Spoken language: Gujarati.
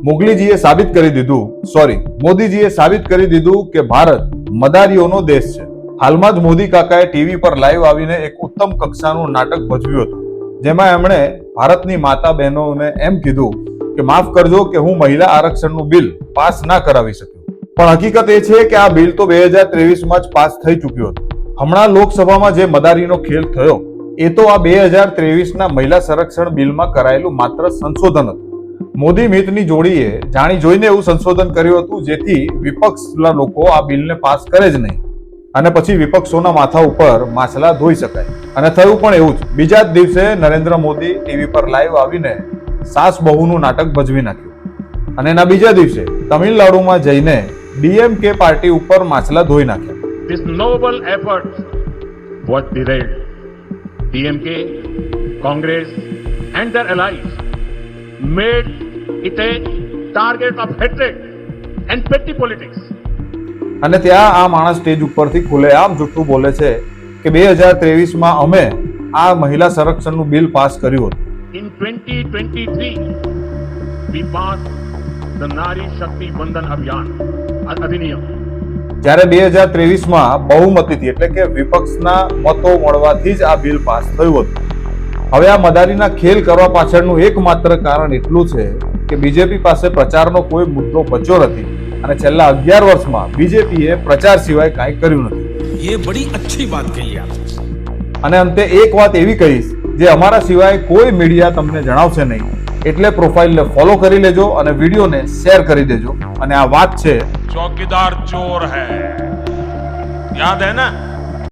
મોદીજીએ સાબિત કરી દીધું કે ભારત મદારીઓનો દેશ છે. હાલમાં જ મોદી કાકાએ ટીવી પર લાઈવ આવીને એક ઉત્તમ કક્ષાનું નાટક ભજવ્યું હતું, જેમાં એમણે ભારતની માતા બહેનોને એમ કીધું કે માફ કરજો કે હું મહિલા આરક્ષણનું બિલ પાસ ના કરાવી શક્યો. પણ હકીકત એ છે કે આ બિલ તો 2023માં જ પાસ થઈ ચૂક્યું હતું. હમણાં લોકસભામાં જે મદારીનો ખેલ થયો એ તો આ 2023ના મહિલા સંરક્ષણ બિલમાં કરાયેલું માત્ર સંશોધન હતું. મોદી મિતની જોડીએ જાણી જોઈને એવું સંશોધન કર્યું હતું જેથી વિપક્ષના લોકો આ બિલને પાસ કરે જ નહીં અને પછી વિપક્ષોના માથા ઉપર માછલા ધોઈ શકાય. અને થયું પણ એવું જ. બીજા જ દિવસે નરેન્દ્ર મોદી ટીવી પર લાઈવ આવીને સાસ બહુનું નાટક ભજવી નાખ્યું અને એના બીજા દિવસે તમિલનાડુમાં જઈને ડીએમકે પાર્ટી ઉપર માછલા ધોઈ નાખ્યા. This noble effort was derailed. DMK, Congress and their allies made it a target of hatred and petty politics. અને ત્યાં આ માણસ સ્ટેજ ઉપરથી ખુલ્લેઆમ જૂઠું બોલે છે કે 2023માં અમે આ મહિલા સંરક્ષણનું બિલ પાસ કર્યું હતું. In 2023, we passed the Nari Shakti Bandhan Abhiyan, Adhiniyam. જ્યારે 2023માં બહુમતીથી એટલે કે વિપક્ષના મતો મળવાથી જ આ બિલ પાસ થયું હતું. હવે આ મદારીના ખેલ કરવા પાછળનું એકમાત્ર કારણ એટલું છે કે બીજેપી પાસે પ્રચારનો કોઈ મુદ્દો બચ્યો નથી અને છેલ્લા 11 વર્ષમાં બીજેપીએ પ્રચાર સિવાય કાંઈ કર્યું નથી. ये बड़ी अच्छी बात कही आप. અને અંતે એક વાત એવી કહીશ જે અમારા સિવાય કોઈ મીડિયા તમને જણાવશે નહીં, એટલે પ્રોફાઇલને ફોલો કરી લેજો અને વિડીયોને શેર કરી દેજો. અને આ વાત છે चौकीदार चोर है, याद है ना?